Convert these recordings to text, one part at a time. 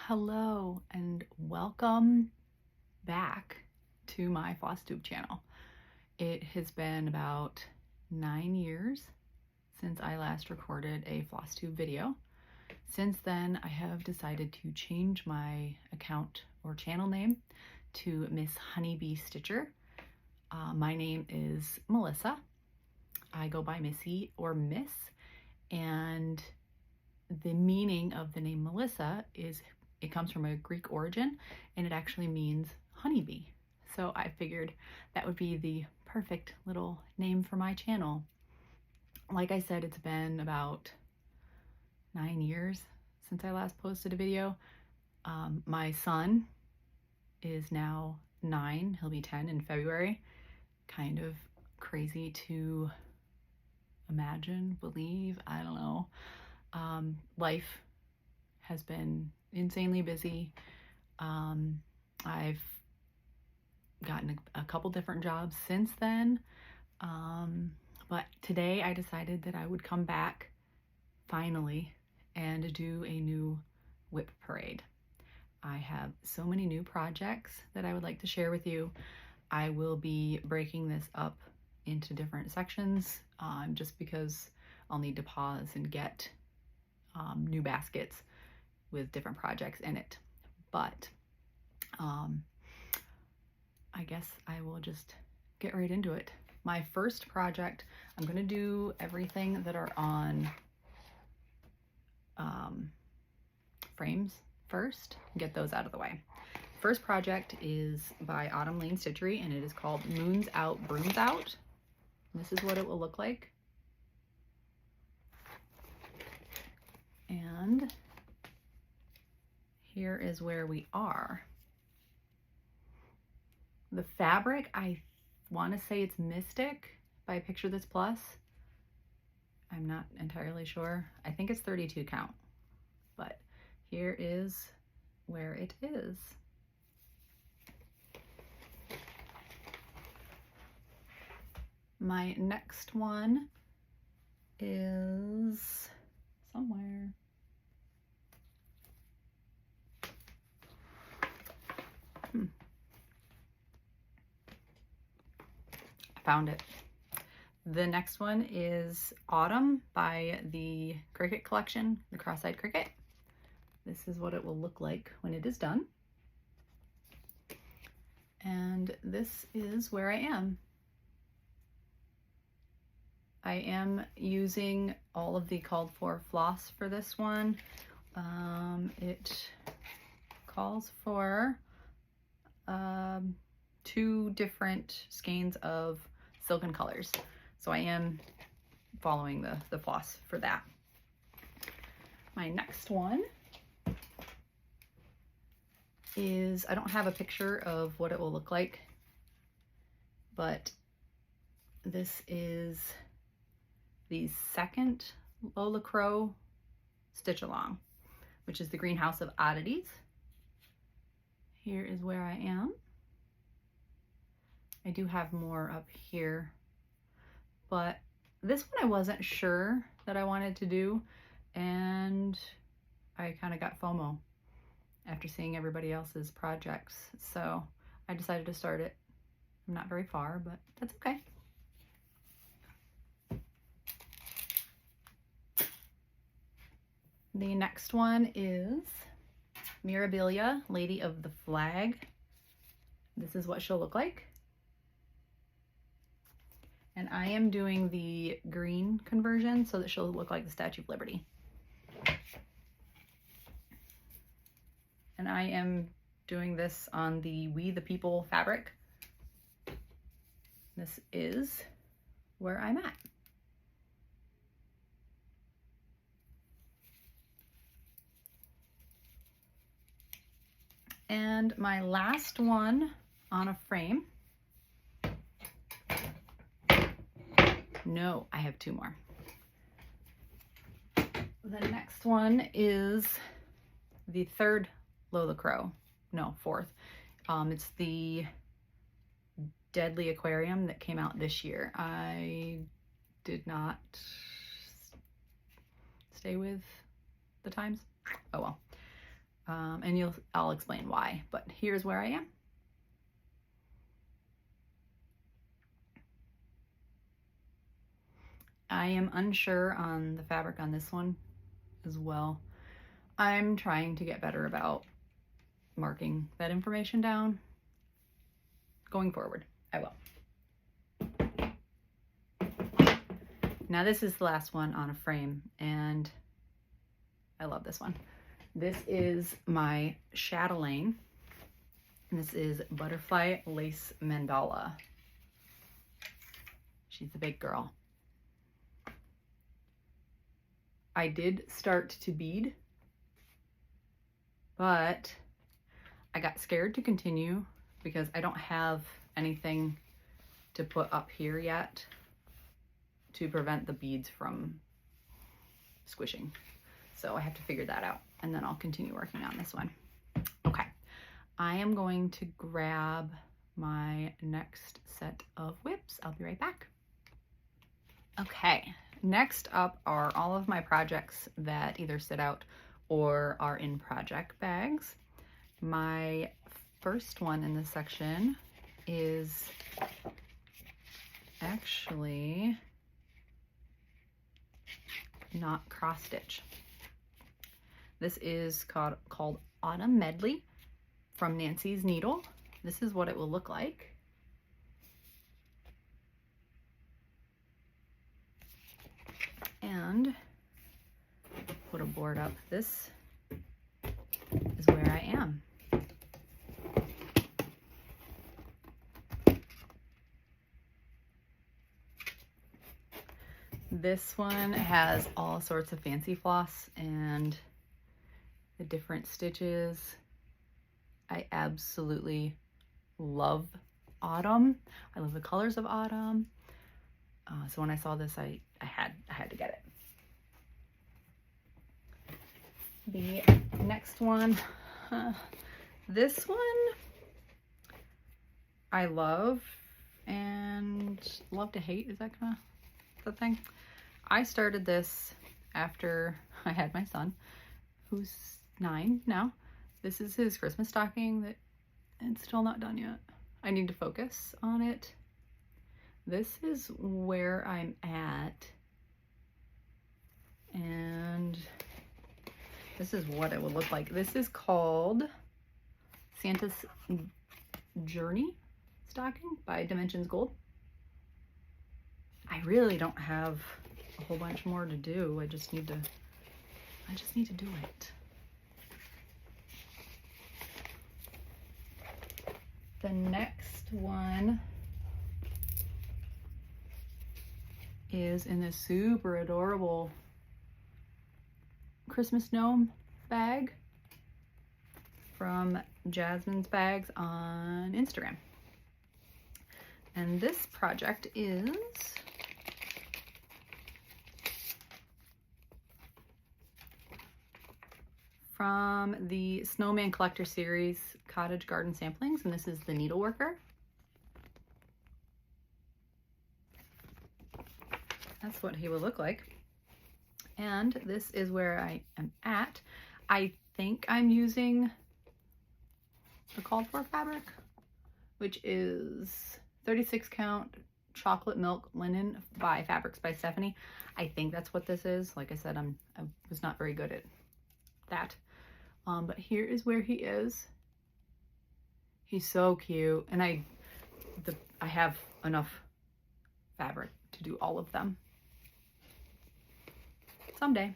Hello and welcome back to my Flosstube channel. It has been about 9 years since I last recorded a Flosstube video. Since then, I have decided to change my account or channel name to Miss Honeybee Stitcher. My name is Melissa. I go by Missy or Miss, and the meaning of the name Melissa is it comes from a Greek origin, and it actually means honeybee. So I figured that would be the perfect little name for my channel. Like I said, it's been about 9 years since I last posted a video. My son is now 9. He'll be 10 in February. Kind of crazy to imagine, believe, I don't know. Life has been insanely busy. I've gotten a couple different jobs since then, but today I decided that I would come back finally and do a new WIP parade. I have so many new projects that I would like to share with you. I will be breaking this up into different sections just because I'll need to pause and get new baskets with different projects in it. But I guess I will just get right into it. My first project, I'm going to do everything that are on frames first, get those out of the way. First project is by Autumn Lane Stitchery, and it is called Moons Out, Brooms Out. This is what it will look like. And here is where we are. The fabric, I want to say it's Mystic by Picture This Plus. I'm not entirely sure. I think it's 32 count, but here is where it is. My next one is somewhere. Found it. The next one is Autumn by the Cricut collection, the Cross-Eyed Cricut. This is what it will look like when it is done. And this is where I am. I am using all of the called for floss for this one. It calls for 2 different skeins of silken colors. So I am following the floss for that. My next one is, I don't have a picture of what it will look like, but this is the second Lola Crow stitch along, which is the Greenhouse of Oddities. Here is where I am. I do have more up here, but this one I wasn't sure that I wanted to do, and I kind of got FOMO after seeing everybody else's projects, so I decided to start it. I'm not very far, but that's okay. The next one is Mirabilia, Lady of the Flag. This is what she'll look like. And I am doing the green conversion so that she'll look like the Statue of Liberty. And I am doing this on the We the People fabric. This is where I'm at. And my last one on a frame. No, I have 2 more. The next one is the third Lola Crow. No, 4th. It's the Deadly Aquarium that came out this year. I did not stay with the times. Oh well. and I'll explain why, but here's where I am. I am unsure on the fabric on this one as well. I'm trying to get better about marking that information down. Going forward, I will. Now this is the last one on a frame, and I love this one. This is my chatelaine, and this is Butterfly Lace Mandala. She's the big girl. I did start to bead, but I got scared to continue because I don't have anything to put up here yet to prevent the beads from squishing. So I have to figure that out, and then I'll continue working on this one. Okay, I am going to grab my next set of WIPs. I'll be right back. Okay, next up are all of my projects that either sit out or are in project bags. My first one in this section is actually not cross stitch. This is called Autumn Medley from Nancy's Needle. This is what it will look like. And put a board up. This is where I am. This one has all sorts of fancy floss and the different stitches. I absolutely love autumn. I love the colors of autumn. So when I saw this, I had to get it. The next one, this one I love and love to hate. Is that kind of the thing? I started this after I had my son, who's 9 now. This is his Christmas stocking that it's still not done yet. I need to focus on it. This is where I'm at, and this is what it would look like. This is called Santa's Journey stocking by Dimensions Gold. I really don't have a whole bunch more to do. I just need to do it. The next one is in this super adorable Christmas gnome bag from Jasmine's Bags on Instagram. And this project is from the Snowman Collector Series Cottage Garden Samplings, and this is the Needleworker. That's what he will look like. And this is where I am at. I think I'm using the called for fabric, which is 36 count chocolate milk linen by Fabrics by Stephanie. I think that's what this is. Like I said, I was not very good at that. But here is where he is. He's so cute, and I have enough fabric to do all of them. Someday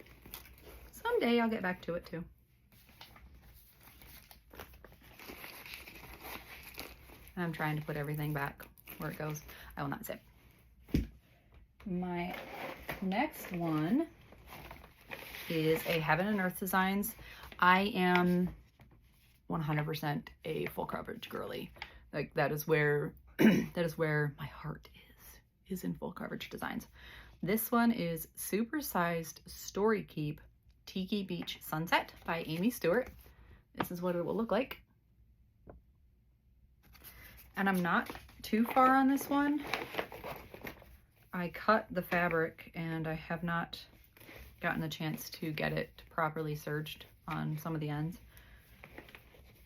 I'll get back to it too. And I'm trying to put everything back where it goes. I will not say. My next one is a Heaven and Earth Designs. I am 100% a full coverage girly. Like that is where my heart is in full coverage designs. This one is Supersized Story Keep Tiki Beach Sunset by Amy Stewart. This is what it will look like. And I'm not too far on this one. I cut the fabric and I have not gotten the chance to get it properly serged on some of the ends.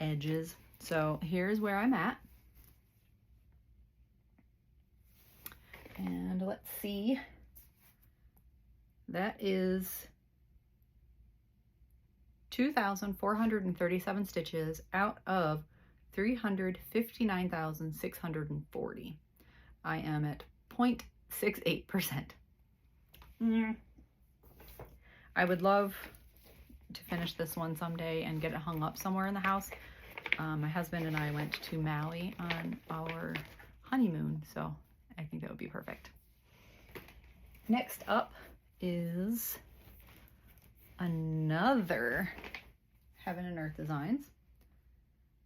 edges. So here's where I'm at. And let's see. That is 2,437 stitches out of 359,640. I am at 0.68%. I would love to finish this one someday and get it hung up somewhere in the house. My husband and I went to Maui on our honeymoon, so I think that would be perfect. Next up is another Heaven and Earth Designs.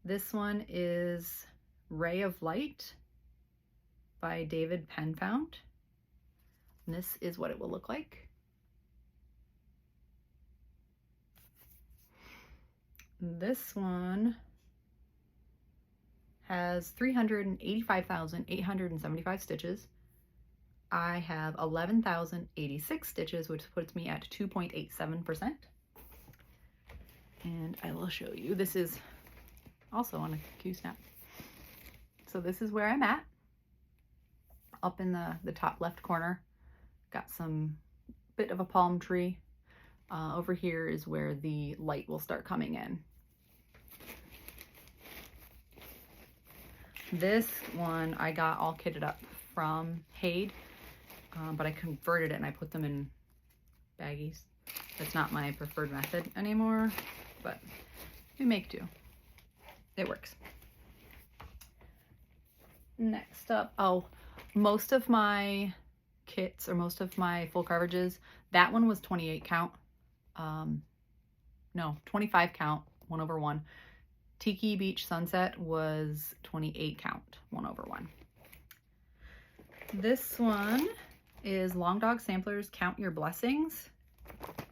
This one is Ray of Light by David Penfound. And this is what it will look like. This one has 385,875 stitches. I have 11,086 stitches, which puts me at 2.87%. And I will show you. This is also on a Q-snap. So this is where I'm at. Up in the top left corner, got some bit of a palm tree. Over here is where the light will start coming in. This one I got all kitted up from Haid, but I converted it and I put them in baggies. That's not my preferred method anymore, but we make do. It works. Next up, most of my kits, or most of my full coverages, that one was 28 count. No, 25 count, 1/1. Tiki Beach Sunset was 28 count, 1/1. This one is Long Dog Samplers Count Your Blessings. It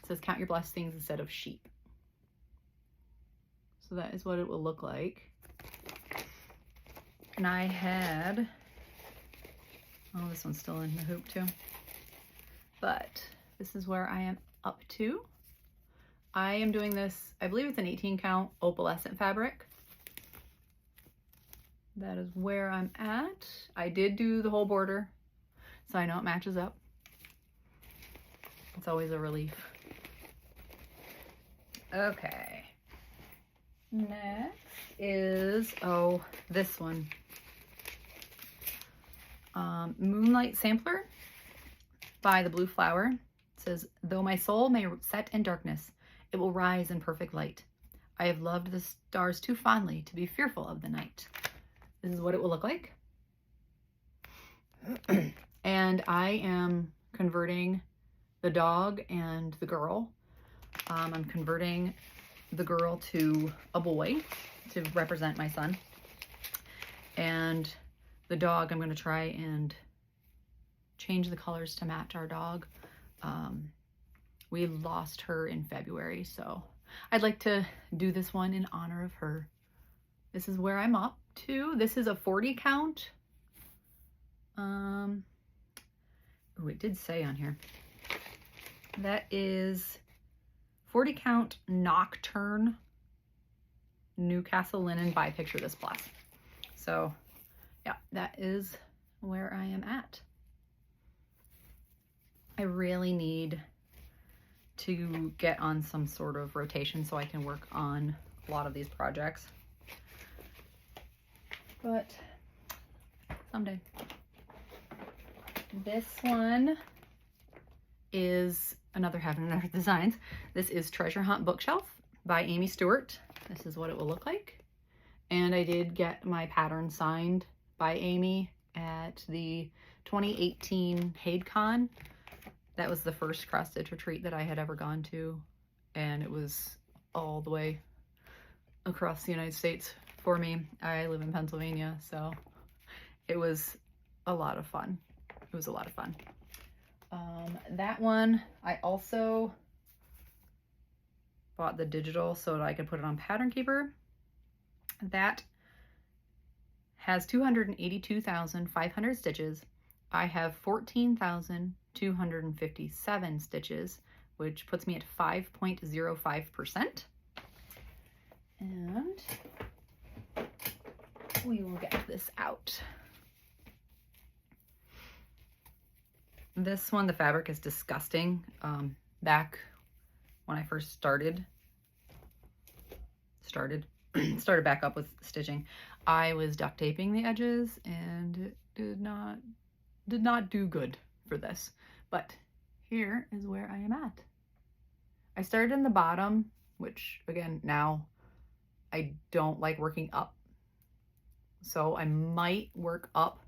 says count your blessings instead of sheep. So that is what it will look like. And I had, oh, this one's still in the hoop too. But this is where I am up to. I am doing this, I believe it's an 18 count opalescent fabric. That is where I'm at. I did do the whole border, so I know it matches up. It's always a relief. Okay. Next is, oh, this one. Moonlight Sampler by The Blue Flower. It says, though my soul may set in darkness, it will rise in perfect light. I have loved the stars too fondly to be fearful of the night. This is what it will look like. And I am converting the dog and the girl. I'm converting the girl to a boy to represent my son. And the dog, I'm going to try and change the colors to match our dog. We lost her in February, so I'd like to do this one in honor of her. This is where I'm up to. This is a 40 count. Oh, it did say on here. That is 40 count Nocturne Newcastle Linen by Picture This Plus. So yeah, that is where I am at. I really need to get on some sort of rotation so I can work on a lot of these projects. But someday. This one is another Heaven and Earth Designs. This is Treasure Hunt Bookshelf by Amy Stewart. This is what it will look like. And I did get my pattern signed by Amy at the 2018 HaidCon. That was the first cross stitch retreat that I had ever gone to, and it was all the way across the United States for me. I live in Pennsylvania, so it was a lot of fun. It was a lot of fun. That one, I also bought the digital so that I could put it on Pattern Keeper. That has 282,500 stitches. I have 14,257 stitches, which puts me at 5.05%. And we will get this out. This one, the fabric is disgusting. Back when I first started back up with stitching, I was duct taping the edges and it did not do good for this. But here is where I am at. I started in the bottom, which again, now I don't like working up. So I might work up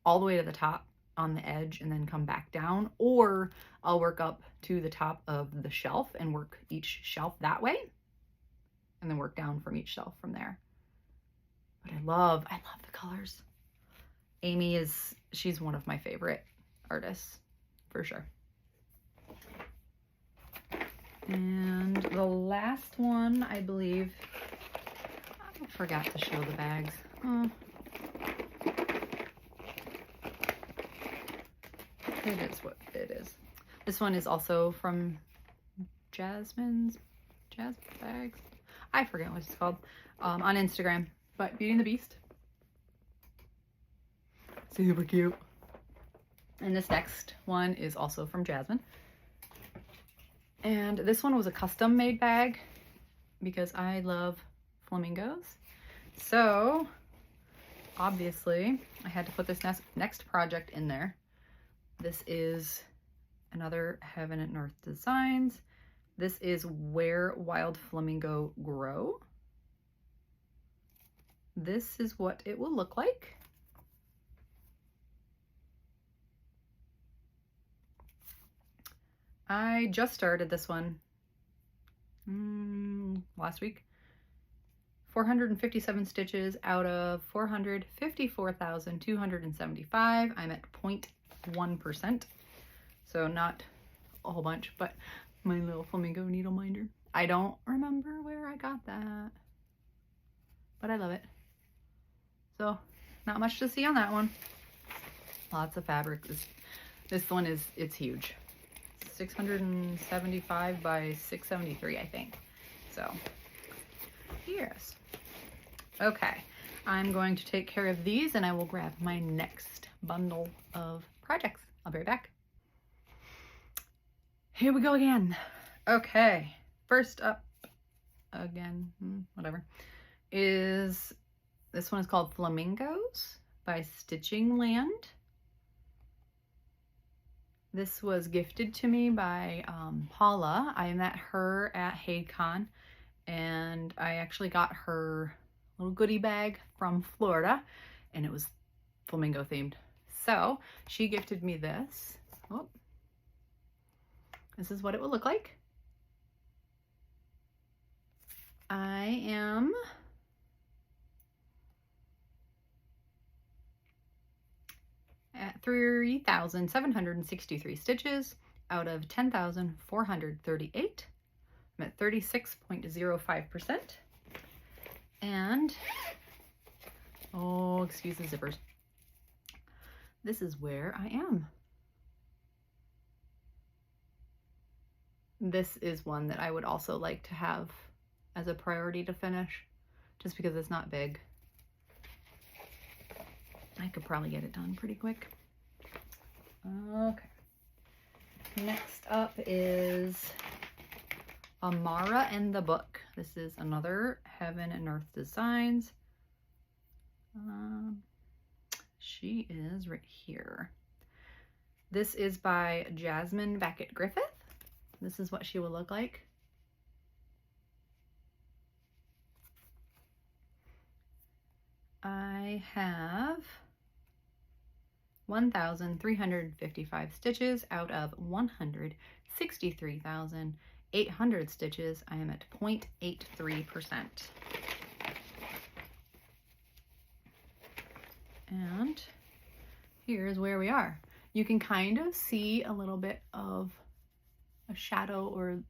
all the way to the top on the edge and then come back down, or I'll work up to the top of the shelf and work each shelf that way and then work down from each shelf from there. But I love the colors. Amy she's one of my favorite artists for sure. And the last one, I believe, I forgot to show the bags. It is what it is. This one is also from Jazz Bags. I forget what it's called on Instagram, but Beauty and the Beast. Super cute. And this next one is also from Jasmine. And this one was a custom made bag because I love flamingos. So obviously I had to put this next project in there. This is another Heaven and Earth Designs. This is Where Wild Flamingo Grow. This is what it will look like. I just started this one last week. 457 stitches out of 454,275. I'm at 0.1%, so not a whole bunch, but my little flamingo needle minder. I don't remember where I got that, but I love it. So not much to see on that one. Lots of fabric. This one it's huge. 675 by 673, I think. So here's. Okay, I'm going to take care of these and I will grab my next bundle of projects. I'll be right back. Here we go again. Okay, first up again, whatever, is this one is called Flamingos by Stitching Land. This was gifted to me by Paula. I met her at HadeCon and I actually got her little goodie bag from Florida and it was flamingo themed. So she gifted me this. Oh, this is what it will look like. I am at 3,763 stitches out of 10,438. I'm at 36.05%. And, oh, excuse the zippers. This is where I am. This is one that I would also like to have as a priority to finish, just because it's not big. I could probably get it done pretty quick. Okay. Next up is Amara and the Book. This is another Heaven and Earth Designs. She is right here. This is by Jasmine Beckett Griffith. This is what she will look like. I have 1,355 stitches out of 163,800 stitches. I am at 0.83%. And here's where we are. You can kind of see a little bit of a shadow or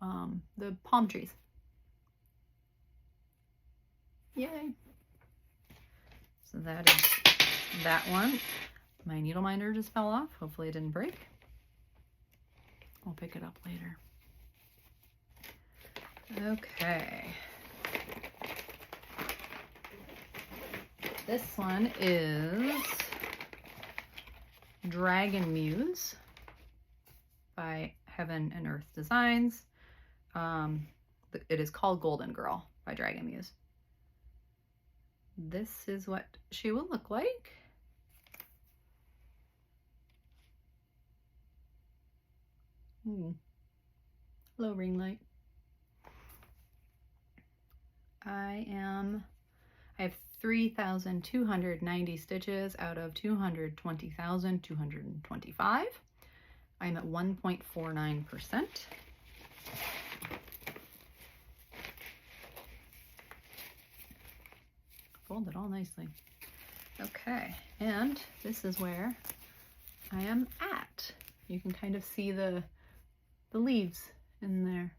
the palm trees. Yay. So that is that one. My needle minder just fell off. Hopefully it didn't break. I'll pick it up later. Okay. This one is Dragon Muse by Heaven and Earth Designs. It is called Golden Girl by Dragon Muse. This is what she will look like. Low ring light. I have 3,290 stitches out of 220,225. I'm at 1.49%. Folded all nicely. Okay, and this is where I am at. You can kind of see the leaves in there.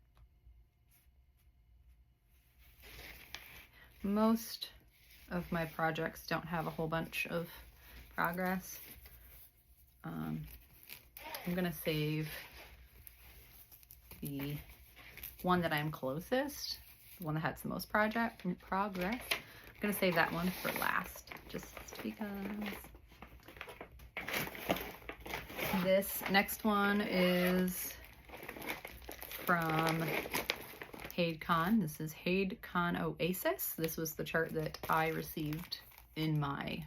Most of my projects don't have a whole bunch of progress. I'm gonna save the one that I'm closest, the one that has the most progress. I'm gonna save that one for last, just because. This next one is from HadeCon. This is HadeCon Oasis. This was the chart that I received in my,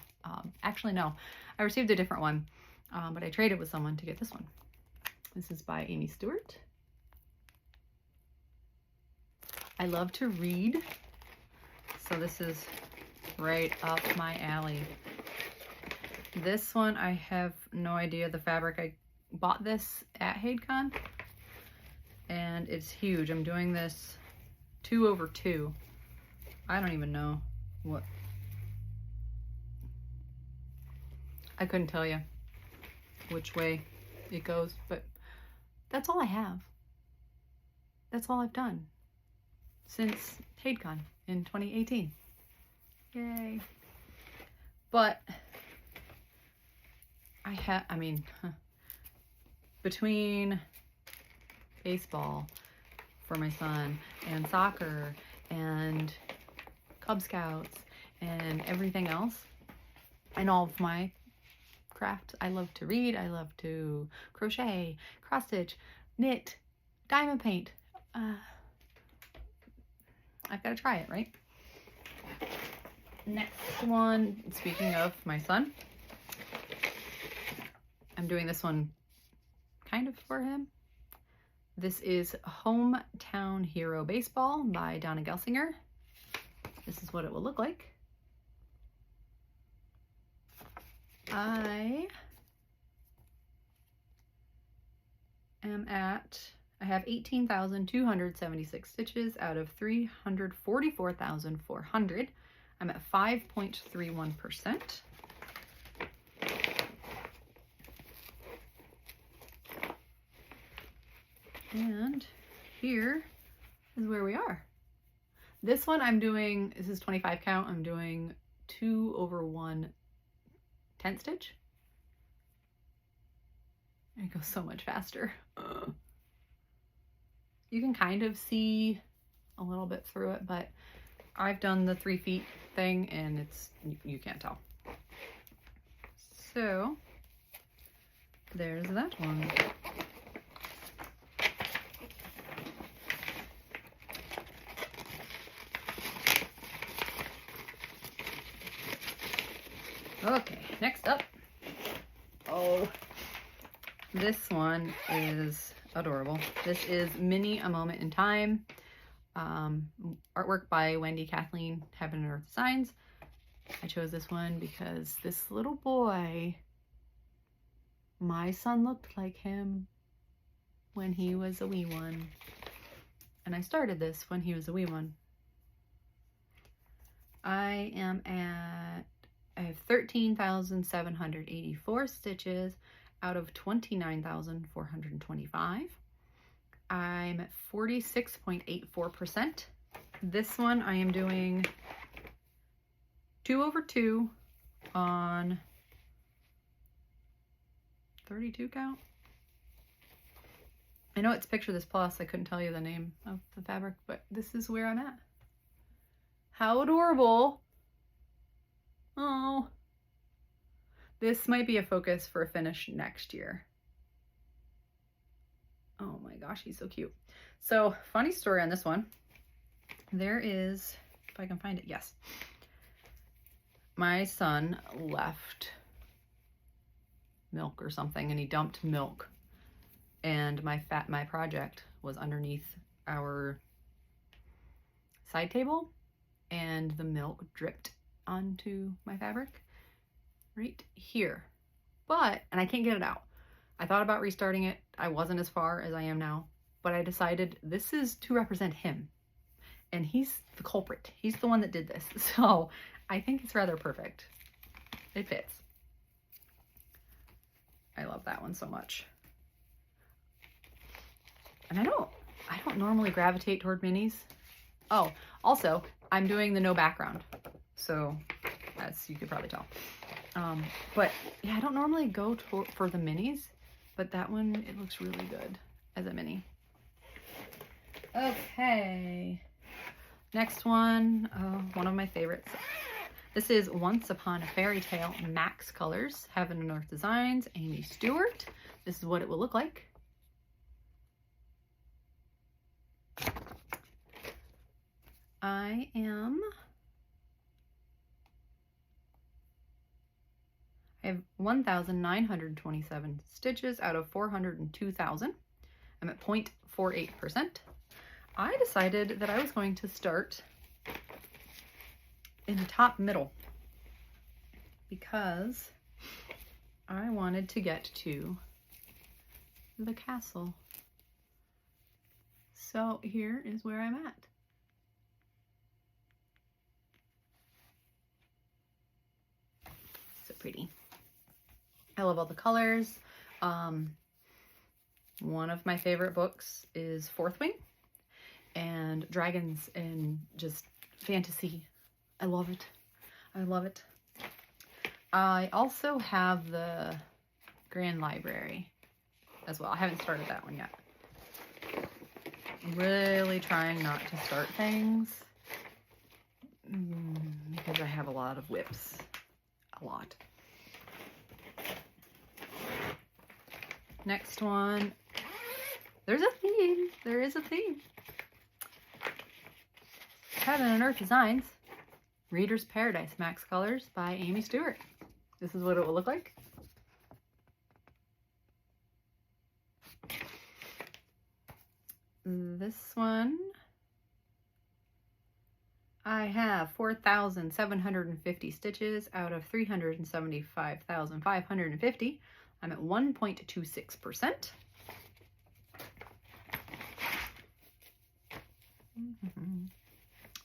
actually no, I received a different one, but I traded with someone to get this one. This is by Amy Stewart. I love to read, so this is right up my alley. This one, I have no idea the fabric. I bought this at HadeCon, and it's huge. I'm doing this 2/2. I don't even know what. I couldn't tell you which way it goes, but that's all I have. That's all I've done since HadeCon in 2018. Yay. But between baseball for my son and soccer and Cub Scouts and everything else and all of my crafts, I love to read, I love to crochet, cross stitch, knit, diamond paint. I've got to try it, right? Next one, speaking of my son, I'm doing this one kind of for him. This is Hometown Hero Baseball by Donna Gelsinger. This is what it will look like. I have 18,276 stitches out of 344,400. I'm at 5.31%. And here is where we are. This one I'm doing, this is 25 count, I'm doing 2/1 tent stitch. It goes so much faster. You can kind of see a little bit through it, but I've done the 3 feet thing and it's, you can't tell. So there's that one. Okay, next up. Oh, this one is adorable. This is Minnie A Moment in Time. Artwork by Wendy Kathleen, Heaven and Earth Designs. I chose this one because this little boy, my son looked like him when he was a wee one. And I started this when he was a wee one. I have 13,784 stitches out of 29,425. I'm at 46.84%. This one I am doing 2/2 on 32 count. I know it's Picture This Plus. I couldn't tell you the name of the fabric, but this is where I'm at. How adorable Oh, this might be a focus for a finish next year. Oh my gosh, he's so cute. So funny story on this one. There is, if I can find it, yes. My son left milk or something and he dumped milk, and my project was underneath our side table and the milk dripped onto my fabric right here. And I can't get it out. I thought about restarting it. I wasn't as far as I am now, but I decided this is to represent him. And he's the culprit. He's the one that did this. So I think it's rather perfect. It fits. I love that one so much. And I don't normally gravitate toward minis. Oh, also, I'm doing the no background. So as you could probably tell. But yeah, I don't normally go for the minis, but that one, it looks really good as a mini. Okay. Next one, one of my favorites. This is Once Upon a Fairy Tale Max Colors, Heaven and Earth Designs, Amy Stewart. This is what it will look like. I have 1,927 stitches out of 402,000. I'm at 0.48%. I decided that I was going to start in the top middle because I wanted to get to the castle. So here is where I'm at. So pretty. I love all the colors. One of my favorite books is Fourth Wing, and dragons and just fantasy. I love it. I love it. I also have the Grand Library as well. I haven't started that one yet. I'm really trying not to start things because I have a lot of WIPs. A lot. Next one. There's a theme. There is a theme. Heaven and Earth Designs, Reader's Paradise Max Colors by Amy Stewart. This is what it will look like. This one, I have 4,750 stitches out of 375,550. I'm at 1.26%.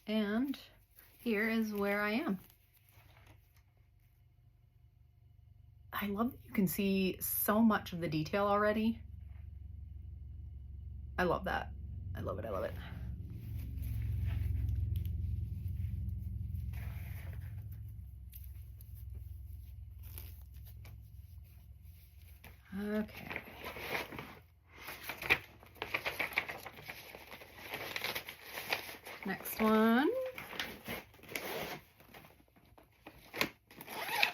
And here is where I am. I love that you can see so much of the detail already. I love that. I love it. I love it. Okay. Next one.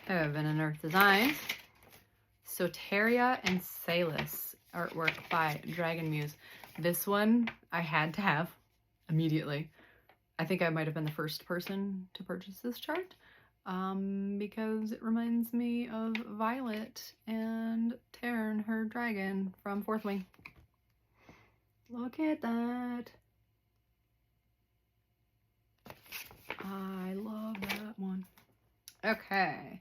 Heaven and Earth Designs. Soteria and Salus artwork by Dragon Muse. This one I had to have immediately. I think I might have been the first person to purchase this chart because it reminds me of Violet and Taryn, her dragon from Fourth Wing. Look at that. I love that one. Okay.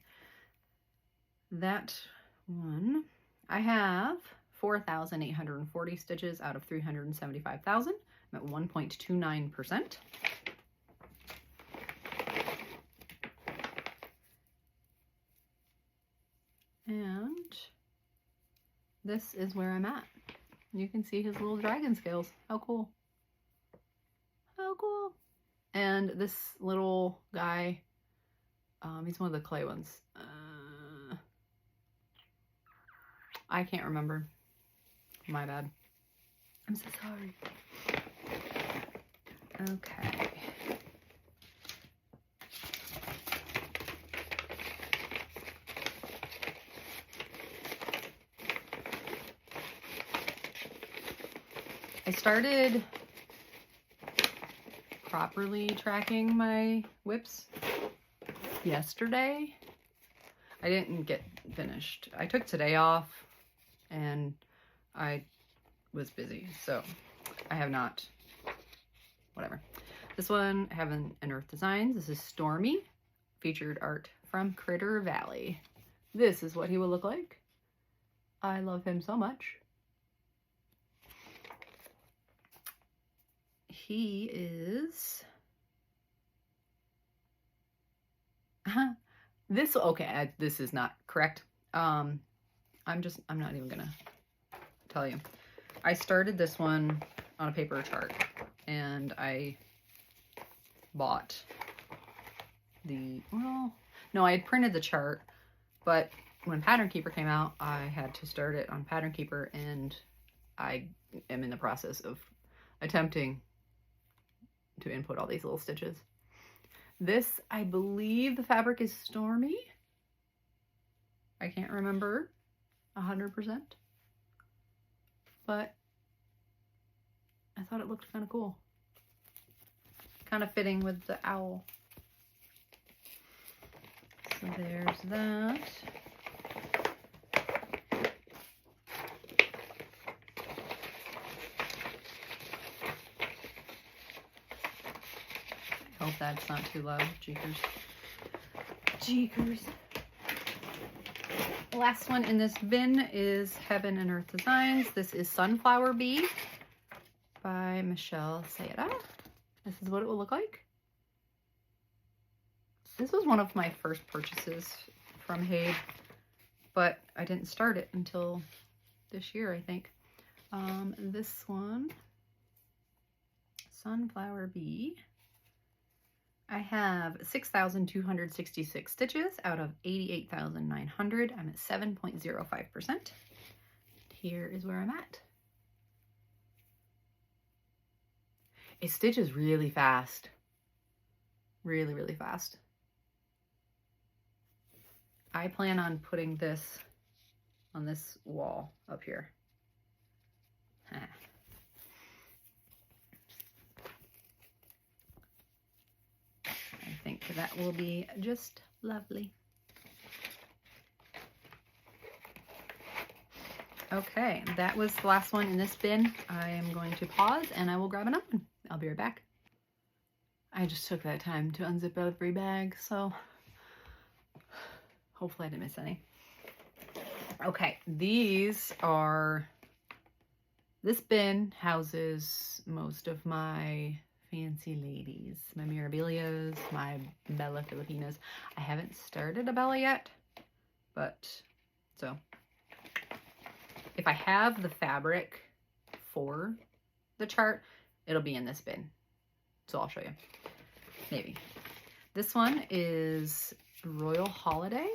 That one. I have 4,840 stitches out of 375,000. I'm at 1.29%. And this is where I'm at. You can see his little dragon scales. How cool. How cool. And this little guy, he's one of the clay ones. I can't remember. My bad. I'm so sorry. Okay. I started properly tracking my WIPs yesterday. I didn't get finished. I took today off and I was busy, so I have not, whatever. This one, Heaven and Earth Designs. This is Stormy, featured art from Critter Valley. This is what he will look like. I love him so much. He is this, okay, this is not correct. I'm not even gonna tell you. I started this one on a paper chart and I bought the, well, no, I had printed the chart, but when Pattern Keeper came out, I had to start it on Pattern Keeper, and I am in the process of attempting to input all these little stitches. This, I believe the fabric is Stormy. I can't remember 100%, but I thought it looked kind of cool. Kind of fitting with the owl. So there's that. I hope that's not too loud. Jeekers. Jeekers. The last one in this bin is Heaven and Earth Designs. This is Sunflower Bee by Michelle Sayeda. This is what it will look like. This was one of my first purchases from Haid, but I didn't start it until this year, I think. This one, Sunflower Bee. I have 6,266 stitches out of 88,900. I'm at 7.05%. Here is where I'm at. It stitches really fast. Really, really fast. I plan on putting this on this wall up here. I think that will be just lovely. Okay, that was the last one in this bin. I am going to pause and I will grab another one. I'll be right back. I just took that time to unzip every bag, so hopefully I didn't miss any. Okay, this bin houses most of my fancy ladies, my Mirabilias, my Bella Filipinas. I haven't started a Bella yet, but so if I have the fabric for the chart, it'll be in this bin. So I'll show you, maybe. This one is Royal Holiday.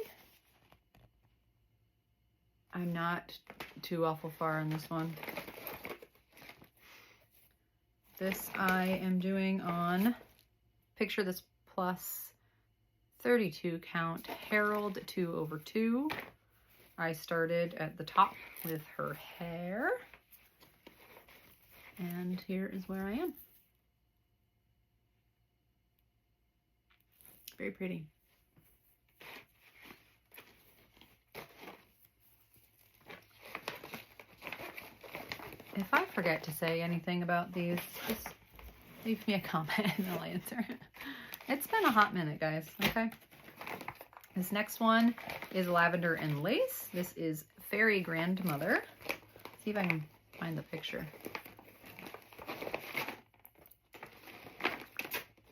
I'm not too awful far on this one. This I am doing on Picture This Plus 32 count Herald 2/2. I started at the top with her hair, and here is where I am. Very pretty. If I forget to say anything about these, just leave me a comment and I'll answer. It's been a hot minute, guys, okay? This next one is Lavender and Lace. This is Fairy Grandmother. Let's see if I can find the picture.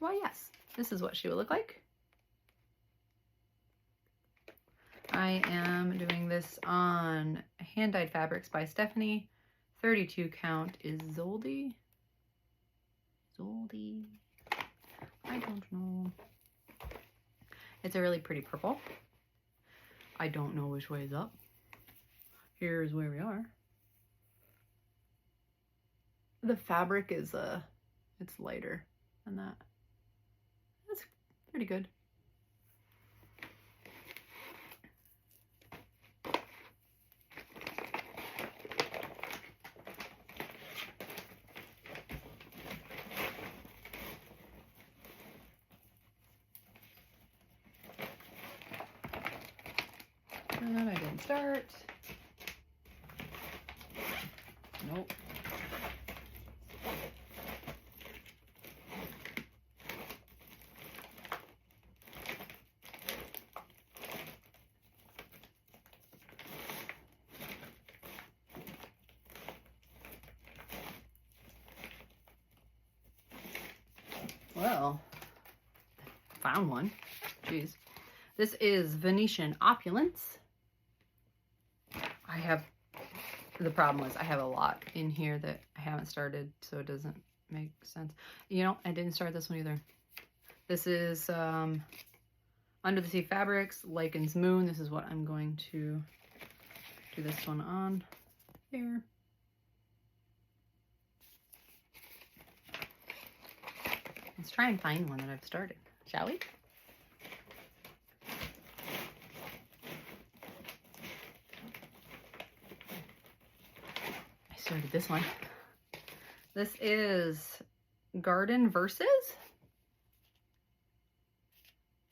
Well, yes, this is what she will look like. I am doing this on Hand Dyed Fabrics by Stephanie. 32 count is Zoldy. Zoldy. I don't know. It's a really pretty purple. I don't know which way is up. Here's where we are. The fabric is it's lighter than that. That's pretty good. start. Nope. Well, found one. Jeez. This is Venetian Opulence. The problem was I have a lot in here that I haven't started, so it doesn't make sense. You know, I didn't start this one either. This is Under the Sea Fabrics, Lycan's Moon. This is what I'm going to do this one on there. Let's try and find one that I've started, shall we? I started this one. This is Garden Verses.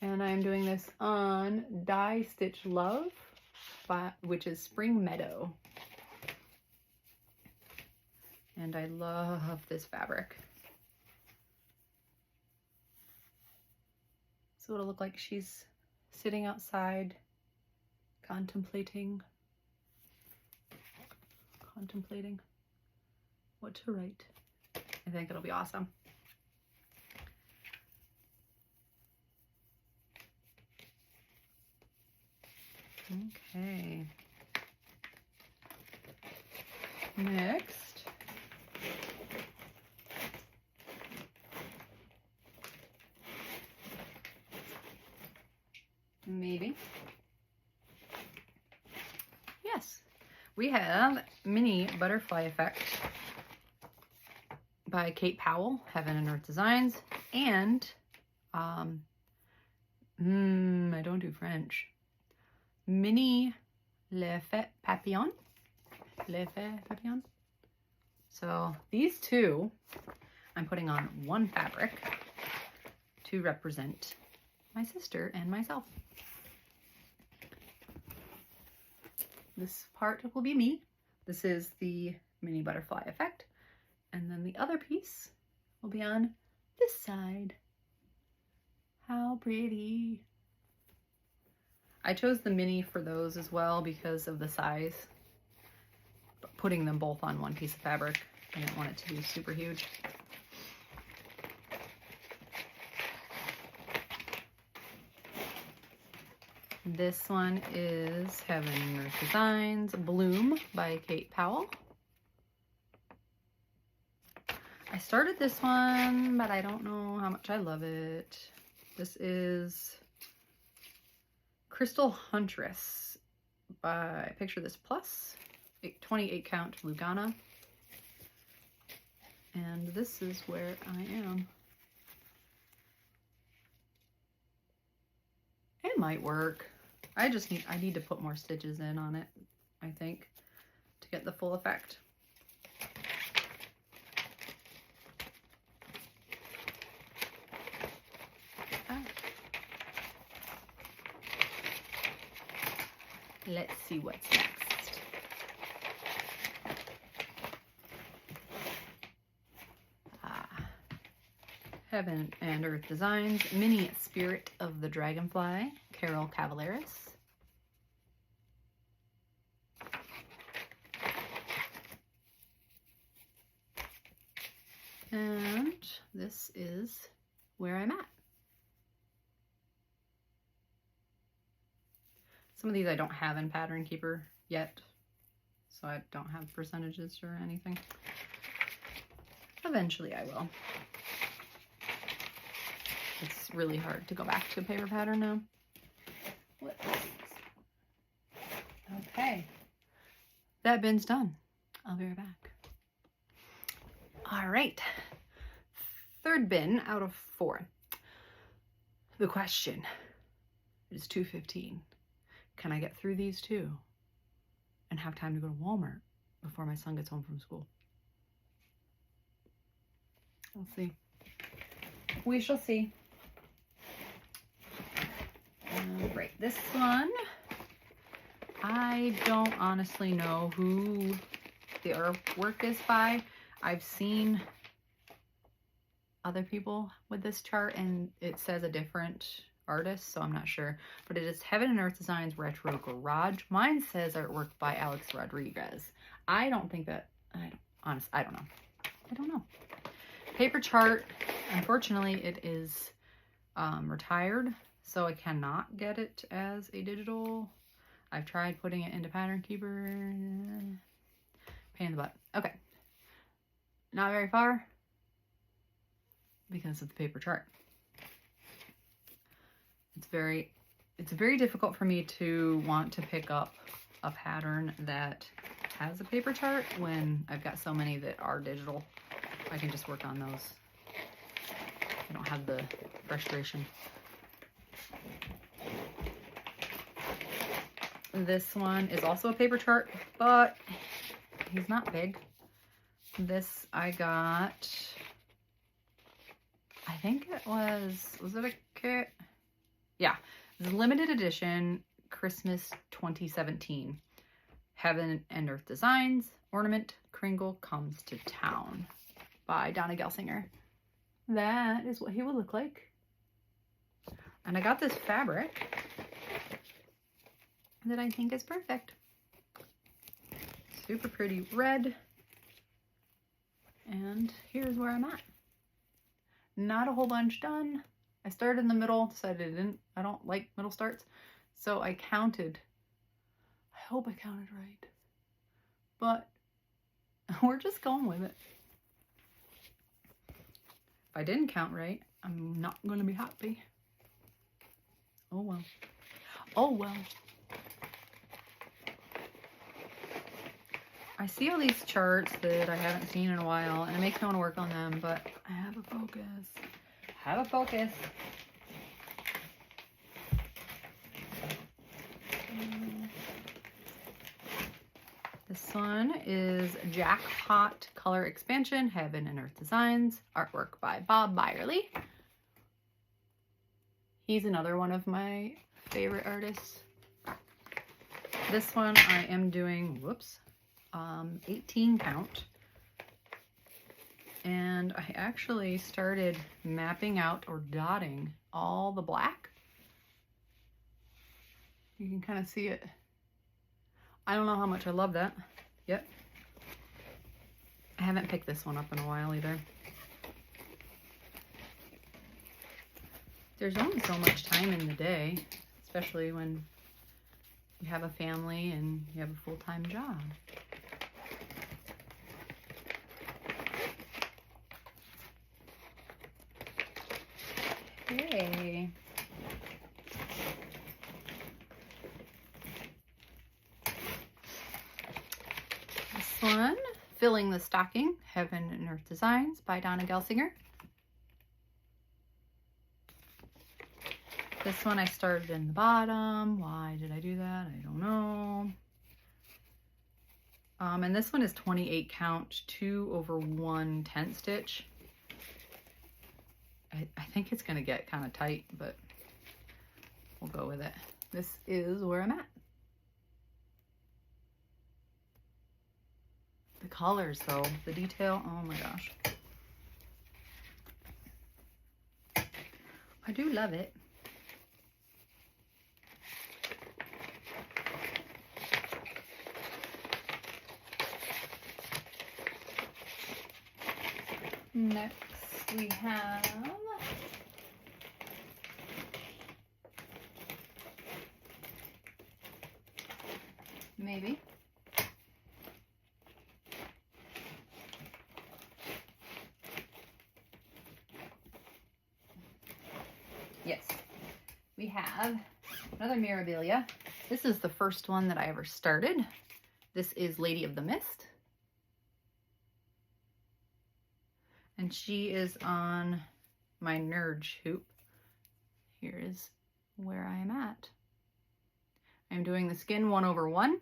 And I'm doing this on Die Stitch Love, which is Spring Meadow. And I love this fabric. So it'll look like she's sitting outside, contemplating what to write. I think it'll be awesome. Okay. Next. Maybe. Yes. We have Mini Butterfly Effect by Kate Powell, Heaven and Earth Designs, and I don't do French. Mini L'Effet Papillon. L'Effet Papillon. So these two I'm putting on one fabric to represent my sister and myself. This part will be me. This is the Mini Butterfly Effect. And then the other piece will be on this side. How pretty. I chose the mini for those as well because of the size. But putting them both on one piece of fabric, I didn't want it to be super huge. This one is Heaven and Earth Designs, Bloom by Kate Powell. I started this one, but I don't know how much I love it. This is Crystal Huntress by Picture This Plus, 28 count Lugana. And this is where I am. It might work. I need to put more stitches in on it, I think, to get the full effect. Let's see what's next. Heaven and Earth Designs, Mini Spirit of the Dragonfly, Carol Cavaleris. And this is where I'm at. Some of these I don't have in Pattern Keeper yet, so I don't have percentages or anything. Eventually I will. It's really hard to go back to a paper pattern now. Okay, that bin's done. I'll be right back. All right, third bin out of 4. The question is 2:15. Can I get through these 2 and have time to go to Walmart before my son gets home from school? We'll see. We shall see. Right, this one I don't honestly know who the artwork is by. I've seen other people with this chart and it says a different artist, so I'm not sure. But it is Heaven and Earth Designs Retro Garage. Mine says artwork by Alex Rodriguez. I don't think that, I don't know. I don't know. Paper chart, unfortunately, it is retired, so I cannot get it as a digital. I've tried putting it into Pattern Keeper. Pain in the butt. Okay. Not very far because of the paper chart. It's very difficult for me to want to pick up a pattern that has a paper chart when I've got so many that are digital. I can just work on those. I don't have the frustration. This one is also a paper chart, but he's not big. This I got, I think it was it a kit? Yeah, it's a limited edition Christmas 2017. Heaven and Earth Designs, Ornament, Kringle Comes to Town by Donna Gelsinger. That is what he would look like. And I got this fabric that I think is perfect. Super pretty red. And here's where I'm at. Not a whole bunch done. I started in the middle, decided I don't like middle starts. So I counted. I hope I counted right. But we're just going with it. If I didn't count right, I'm not going to be happy. Oh well. Oh well. I see all these charts that I haven't seen in a while, and it makes me want to work on them, but I have a focus. Have a focus. This one is Jackpot Color Expansion, Heaven and Earth Designs, artwork by Bob Byerly. He's another one of my favorite artists. This one I am doing, 18 count. And I actually started mapping out or dotting all the black. You can kind of see it. I don't know how much I love that yet. I haven't picked this one up in a while either. There's only so much time in the day, especially when you have a family and you have a full-time job. Yay. This one, Filling the Stocking, Heaven and Earth Designs by Donna Gelsinger. This one I started in the bottom. Why did I do that? I don't know. And this one is 28 count, 2/1 10 stitch. I think it's gonna get kind of tight, but we'll go with it. This is where I'm at. The colors though, the detail, oh my gosh. I do love it. Next we have maybe yes, we have another Mirabilia. This is the first one that I ever started. This is Lady of the Mist. And she is on my Nurge hoop. Here is where I am at. I'm doing the skin 1/1.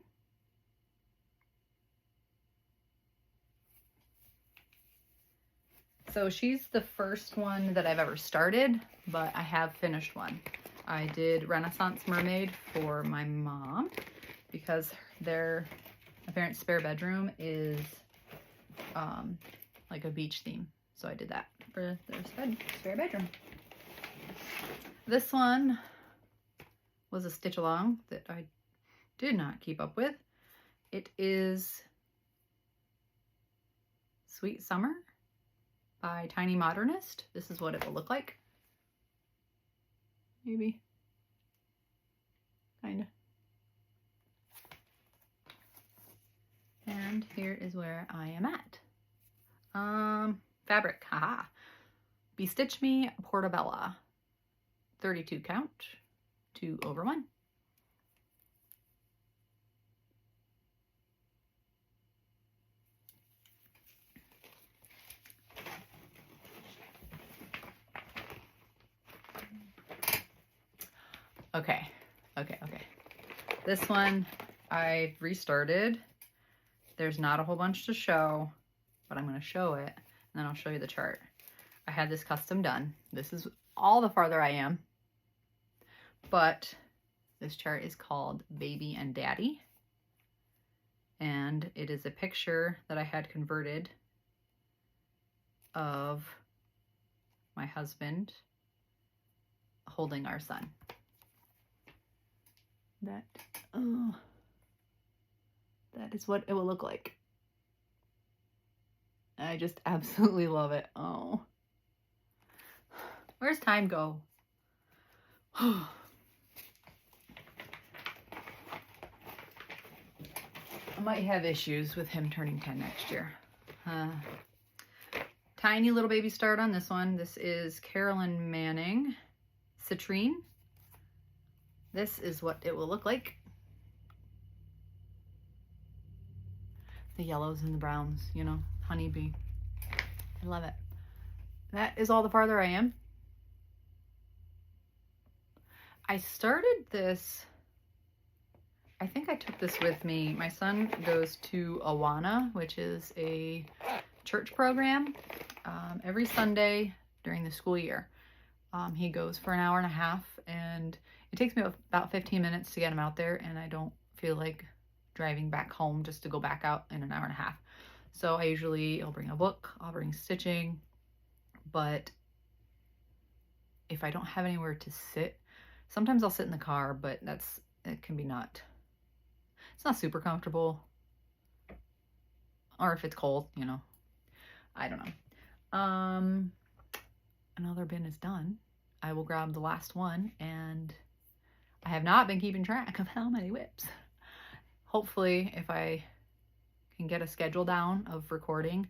So she's the first one that I've ever started, but I have finished one. I did Renaissance Mermaid for my mom, because my parents' spare bedroom is like a beach theme. So I did that for their spare bedroom. This one was a stitch along that I did not keep up with. It is Sweet Summer by Tiny Modernist. This is what it will look like. Maybe. Kinda. And here is where I am at. Fabric, haha. Bestitch Me Portobello. 32 count, 2/1. Okay. This one I've restarted. There's not a whole bunch to show, but I'm going to show it, and then I'll show you the chart. I had this custom done. This is all the farther I am, but this chart is called Baby and Daddy, and it is a picture that I had converted of my husband holding our son. That is what it will look like. I just absolutely love it. Oh. Where's time go? I might have issues with him turning 10 next year. Tiny little baby start on this one. This is Carolyn Manning Citrine. This is what it will look like. The yellows and the browns, you know, honeybee. I love it. That is all the farther I am. I started this, I think I took this with me. My son goes to Awana, which is a church program, every Sunday during the school year. He goes for an hour and a half, and it takes me about 15 minutes to get him out there, and I don't feel like driving back home just to go back out in an hour and a half. So I'll bring a book, I'll bring stitching, but if I don't have anywhere to sit, sometimes I'll sit in the car, but it can be it's not super comfortable. Or if it's cold, you know, I don't know. Another bin is done. I will grab the last one, and I have not been keeping track of how many WIPs. Hopefully, if I can get a schedule down of recording,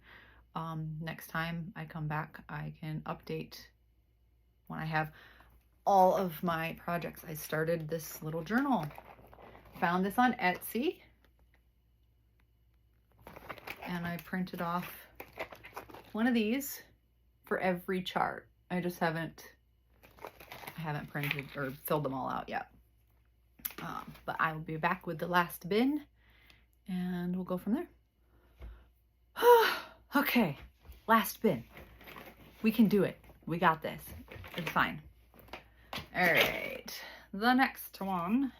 next time I come back, I can update when I have all of my projects. I started this little journal. Found this on Etsy, and I printed off one of these for every chart. I just haven't printed or filled them all out yet. But I will be back with the last bin, and we'll go from there. Okay, last bin. We can do it. We got this. It's fine. All right, the next one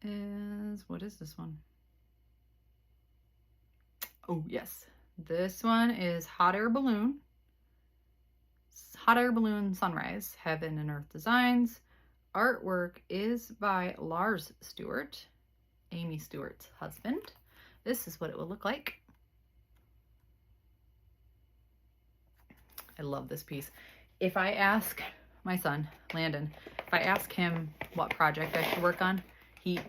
is, what is this one? Oh, yes. This one is Hot Air Balloon Sunrise, Heaven and Earth Designs. Artwork is by Lars Stewart, Amy Stewart's husband. This is what it will look like. I love this piece. If I ask my son, Landon, if I ask him what project I should work on, he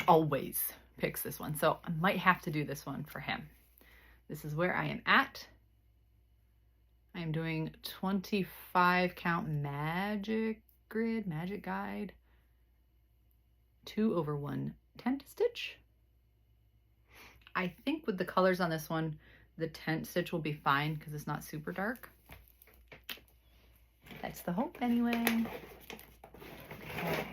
always picks this one. So I might have to do this one for him. This is where I am at. I am doing 25 count magic guide, 2/1 tent stitch. I think with the colors on this one, the tent stitch will be fine because it's not super dark. That's the hope anyway. Okay.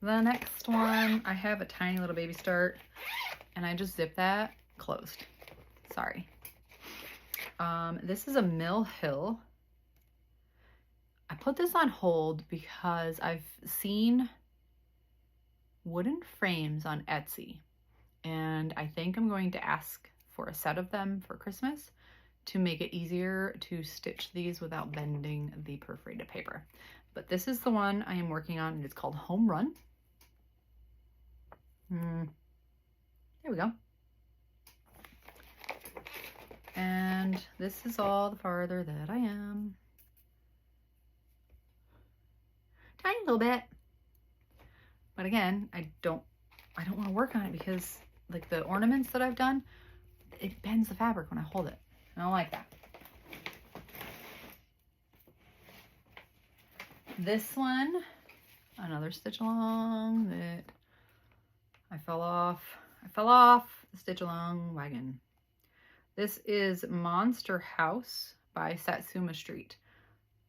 The next one, I have a tiny little baby start, and I just zipped that closed. Sorry. This is a Mill Hill I put this on hold because I've seen wooden frames on Etsy, and I think I'm going to ask for a set of them for Christmas to make it easier to stitch these without bending the perforated paper. But this is the one I am working on, and it's called Home Run. There we go. And this is all the farther that I am. Tiny little bit. But again, I don't want to work on it because like the ornaments that I've done, it bends the fabric when I hold it. I don't like that. This one, another stitch along that I fell off the stitch along wagon. This is Monster House by Satsuma Street.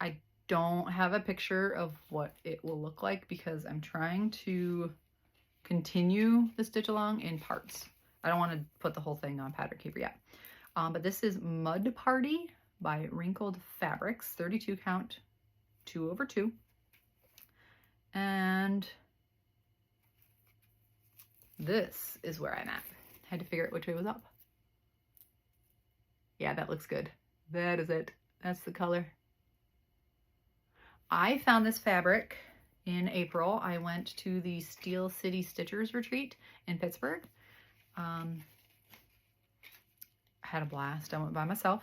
I don't have a picture of what it will look like because I'm trying to continue the stitch along in parts. I don't want to put the whole thing on Pattern Keeper yet. But this is Mud Party by Wrinkled Fabrics, 32 count, 2/2. And this is where I'm at. Had to figure out which way was up. Yeah, that looks good. That is it. That's the color. I found this fabric in April. I went to the Steel City Stitchers retreat in Pittsburgh. I had a blast. I went by myself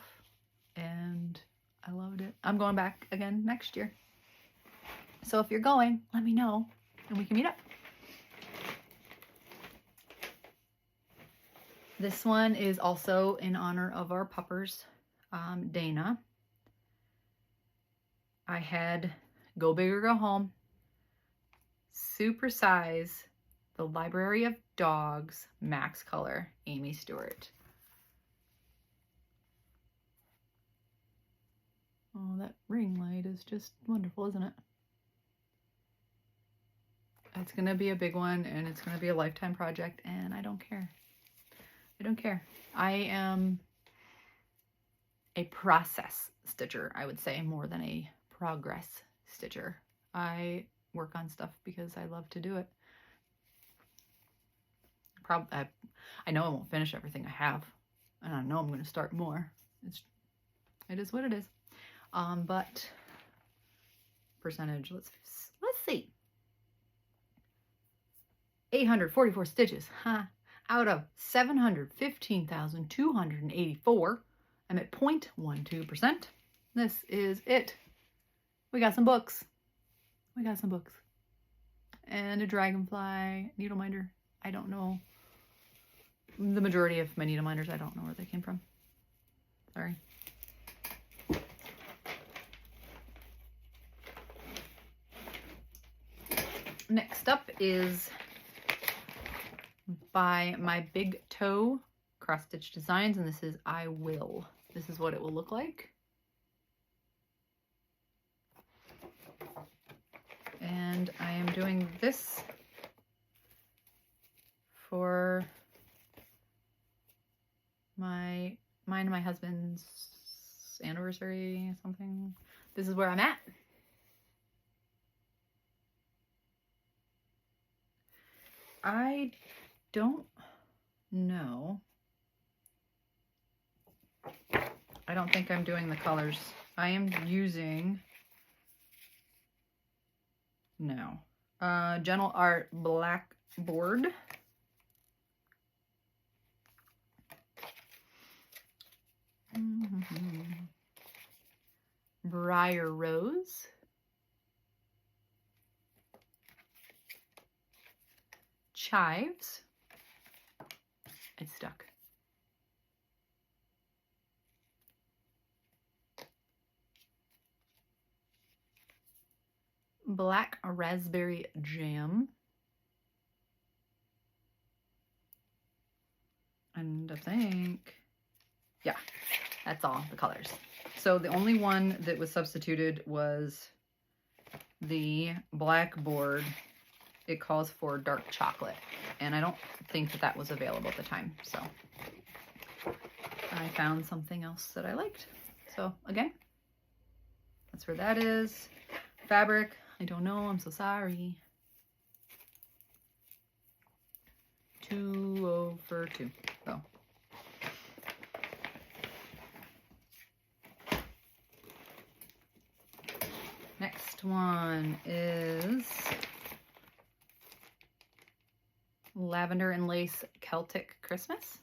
and I loved it. I'm going back again next year. So if you're going, let me know and we can meet up. This one is also in honor of our puppers, Dana. I had Go Big or Go Home, super size, the Library of Dogs, Max Color, Amy Stewart. Oh, that ring light is just wonderful, isn't it? It's gonna be a big one and it's gonna be a lifetime project and I don't care. I don't care. I am a process stitcher, I would say, more than a progress stitcher. I work on stuff because I love to do it. I know I won't finish everything I have, and I know I'm going to start more. It is what it is. But percentage, let's see. 844 stitches, huh? Out of 715,284, I'm at 0.12%. This is it. We got some books. We got some books. And a dragonfly needle minder. I don't know. The majority of my needle minders, I don't know where they came from. Sorry. Next up is by My Big Toe Cross Stitch Designs, and this is I Will. This is what it will look like. And I am doing this for mine and my husband's anniversary or something. This is where I'm at. I don't know. I don't think I'm doing the colors. I am using Gentle Art Blackboard. Briar Rose. Chives. It's stuck. Black Raspberry Jam. And I think, yeah, that's all the colors. So the only one that was substituted was the blackboard. It calls for dark chocolate, and I don't think that that was available at the time. So I found something else that I liked. So again, that's where that is. Fabric, I don't know, I'm so sorry. 2/2. So. Next one is Lavender and Lace Celtic Christmas.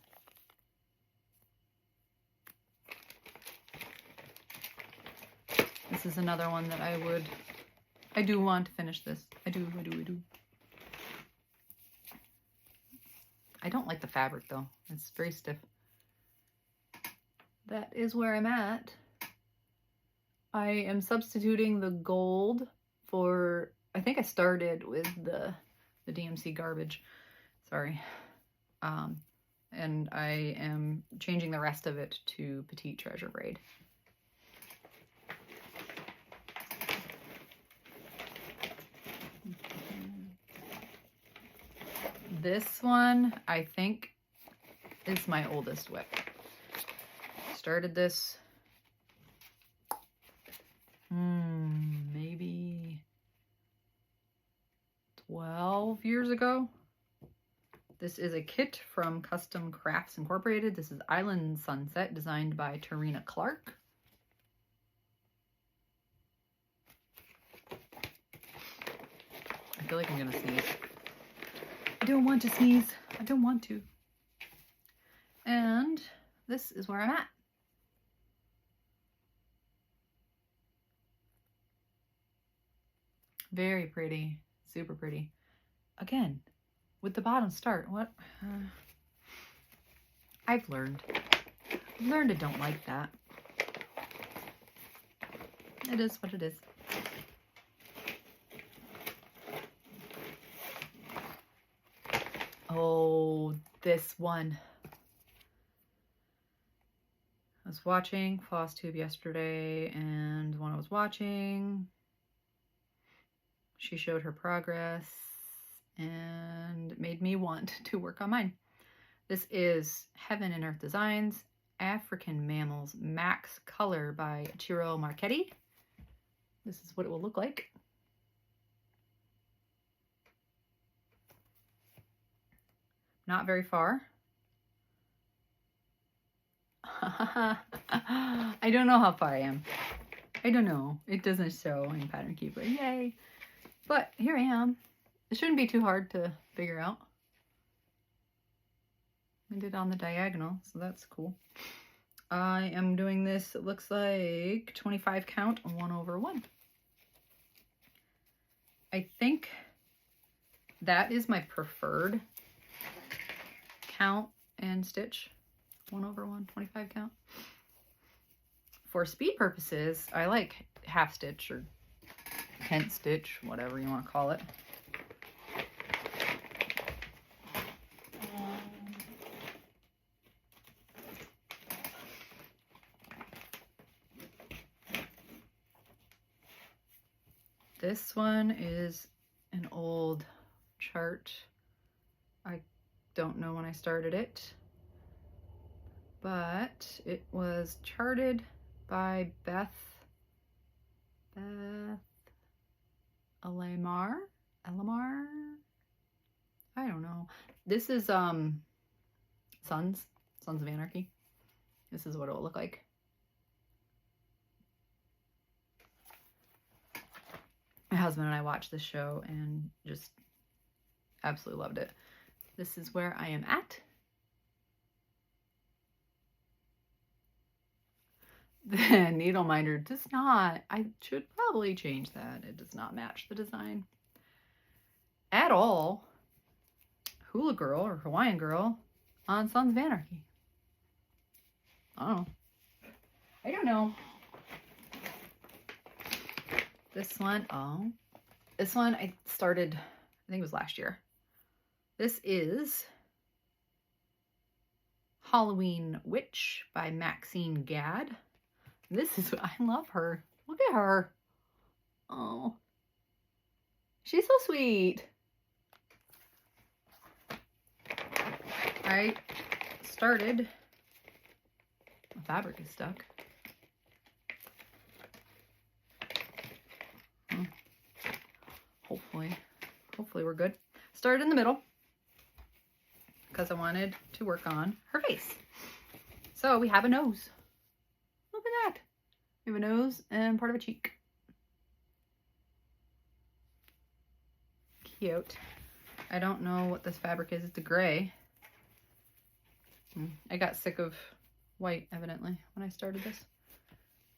This is another one that I do want to finish this. I do. I don't like the fabric though. It's very stiff. That is where I'm at. I am substituting the gold for, I think I started with the DMC garbage. Sorry. And I am changing the rest of it to Petite Treasure Braid. This one, I think, is my oldest WIP. Started this maybe 12 years ago. This is a kit from Custom Crafts Incorporated. This is Island Sunset, designed by Tarina Clark. I feel like I'm gonna sneeze. I don't want to sneeze. I don't want to. And this is where I'm at. Very pretty, super pretty. Again, with the bottom start, what? I've learned I don't like that. It is what it is. Oh, this one. I was watching Flosstube yesterday, and when I was watching, she showed her progress and it made me want to work on mine. This is Heaven and Earth Designs, African Mammals Max Color by Ciro Marchetti. This is what it will look like. Not very far. I don't know how far I am. I don't know. It doesn't show in Pattern Keeper. Yay. But here I am. It shouldn't be too hard to figure out. I did on the diagonal, so that's cool. I am doing this, it looks like 25 count, 1/1. I think that is my preferred count and stitch. 1/1, 25 count. For speed purposes, I like half stitch or 10th stitch, whatever you want to call it. This one is an old chart. I don't know when I started it, but it was charted by Beth Elamar? I don't know. This is Sons of Anarchy. This is what it will look like. My husband and I watched this show and just absolutely loved it. This is where I am at. The needle minder does not, I should probably change that. It does not match the design at all. Hula Girl or Hawaiian Girl on Sons of Anarchy. Oh, I don't know. This one, oh, this one I started, I think it was last year. This is Halloween Witch by Maxine Gadd. This is, I love her. Look at her. Oh, she's so sweet. I started, the fabric is stuck. hopefully we're good. Started in the middle because I wanted to work on her face. So we have a nose. Look at that. We have a nose and part of a cheek. Cute. I don't know what this fabric is. It's a gray. I got sick of white, evidently, when I started this.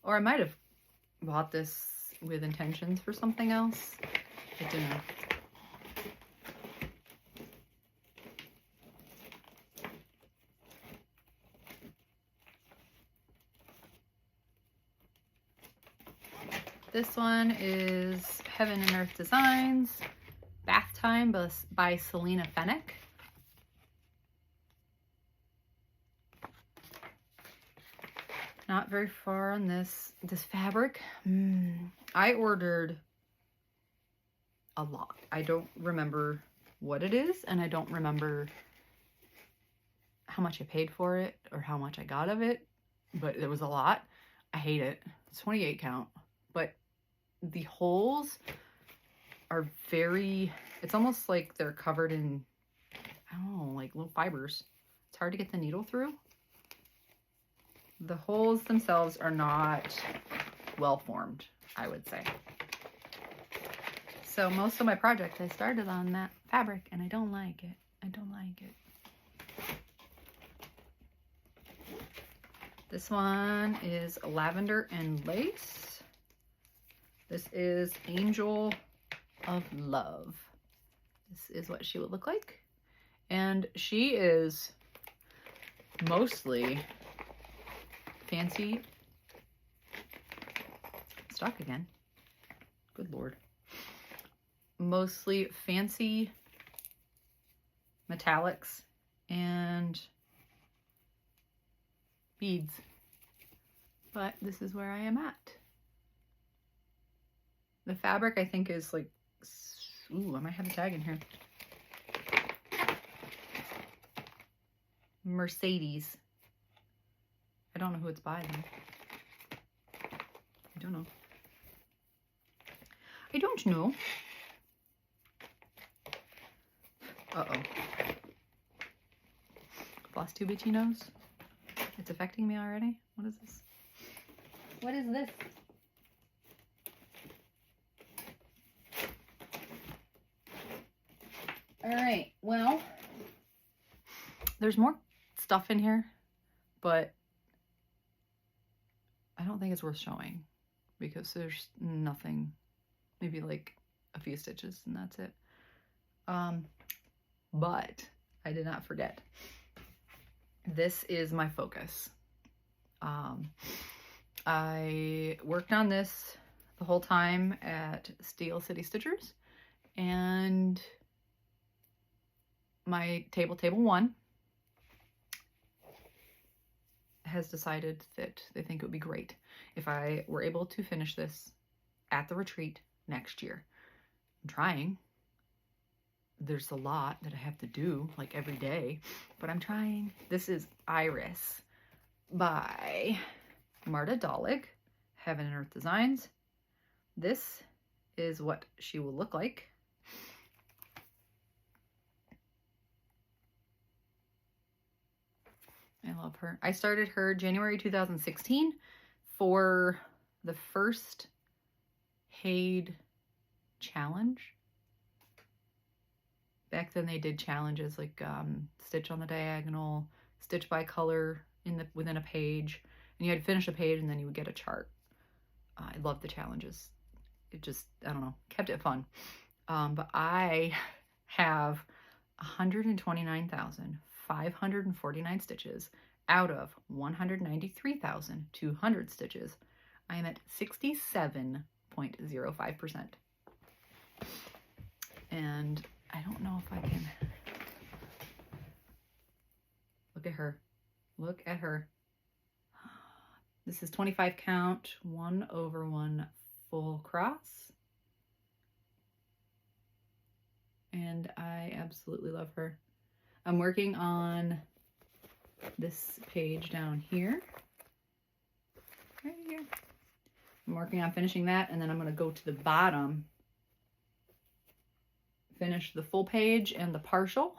Or I might have bought this with intentions for something else. I don't know. This one is Heaven and Earth Designs, Bath Time by Selena Fennick. Not very far on this fabric. I ordered a lot. I don't remember what it is, and I don't remember how much I paid for it or how much I got of it, but it was a lot. I hate it. It's 28 count, but the holes are very, it's almost like they're covered in, I don't know, like little fibers. It's hard to get the needle through. The holes themselves are not well formed, I would say. So most of my projects I started on that fabric, and I don't like it. I don't like it. This one is Lavender and Lace. This is Angel of Love. This is what she would look like. And she is mostly fancy stock again. Good Lord. Mostly fancy metallics and beads. But this is where I am at. The fabric I think is like, ooh, I might have a tag in here. Mercedes. I don't know who it's by though. I don't know. I don't know. Uh-oh. Flosstube itchy nose. It's affecting me already. What is this? What is this? All right, well, there's more stuff in here, but I don't think it's worth showing because there's nothing, maybe like a few stitches and that's it. But I did not forget. This is my focus. I worked on this the whole time at Steel City Stitchers, and my table 1 has decided that they think it would be great if I were able to finish this at the retreat next year. I'm trying. There's a lot that I have to do like every day, but I'm trying. This is Iris by Marta Dollig, Heaven and Earth Designs. This is what she will look like. I love her. I started her January 2016 for the first Haid challenge. Back then they did challenges like stitch on the diagonal, stitch by color within a page, and you had to finish a page and then you would get a chart. I love the challenges. It just, I don't know, kept it fun. But I have 129,549 stitches out of 193,200 stitches. I am at 67.05%. And I don't know if I can. Look at her. Look at her. This is 25 count, 1/1 full cross. And I absolutely love her. I'm working on this page down here. Right here. I'm working on finishing that, and then I'm going to go to the bottom finish the full page and the partial,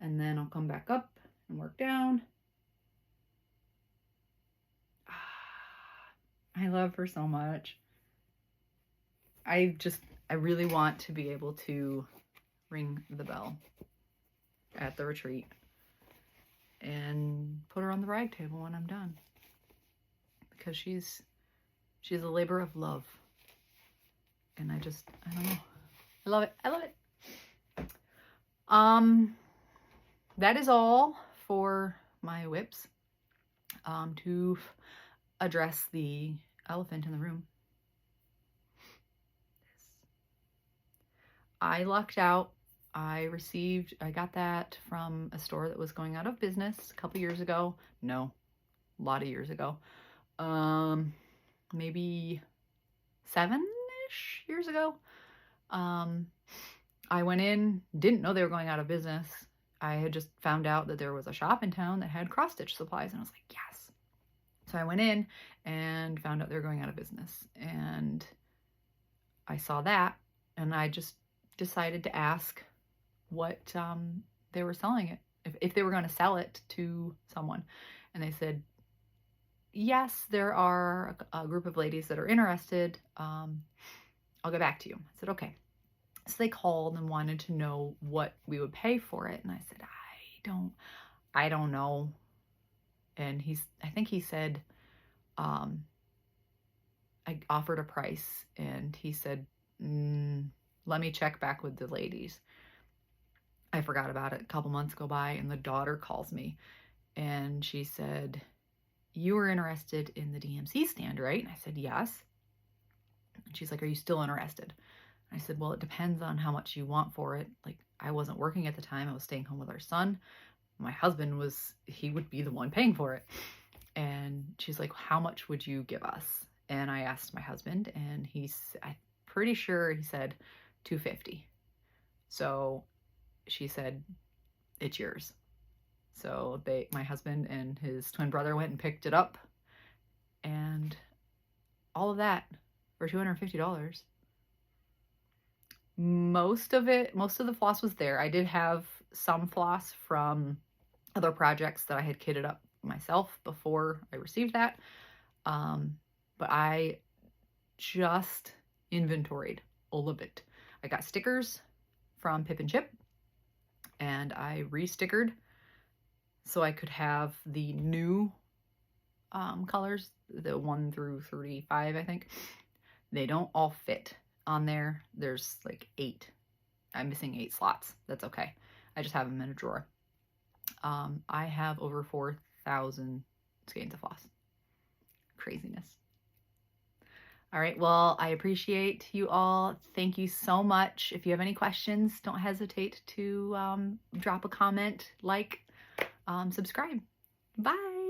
and then I'll come back up and work down. I love her so much. I really want to be able to ring the bell at the retreat and put her on the rag table when I'm done, because she's a labor of love, and I don't know, I love it. I love it. That is all for my WIPs. To address the elephant in the room, I lucked out. I got that from a store that was going out of business a couple years ago. No, a lot of years ago. Maybe 7-ish years ago. I went in, didn't know they were going out of business. I had just found out that there was a shop in town that had cross-stitch supplies, and I was like, yes. So I went in and found out they were going out of business, and I saw that, and I just decided to ask what they were selling it, if they were going to sell it to someone. And they said, yes, there are a group of ladies that are interested. I'll get back to you. I said, okay. So they called and wanted to know what we would pay for it. And I said, I don't know. And I think he said, I offered a price, and he said, let me check back with the ladies. I forgot about it. A couple months go by, and the daughter calls me, and she said, you were interested in the DMC stand, right? And I said, yes. And she's like, are you still interested? I said, well, it depends on how much you want for it. Like, I wasn't working at the time. I was staying home with our son. My husband he would be the one paying for it. And she's like, how much would you give us? And I asked my husband, and I'm pretty sure he said $250. So she said, it's yours. So my husband and his twin brother went and picked it up, and all of that for $250. Most of the floss was there. I did have some floss from other projects that I had kitted up myself before I received that. But I just inventoried all of it. I got stickers from Pip and Chip, and I re-stickered so I could have the new colors, the 1 through 35, I think. They don't all fit on there. There's like 8. I'm missing 8 slots. That's okay. I just have them in a drawer. I have over 4,000 skeins of floss. Craziness. All right, well, I appreciate you all. Thank you so much. If you have any questions, don't hesitate to drop a comment, like, subscribe. Bye.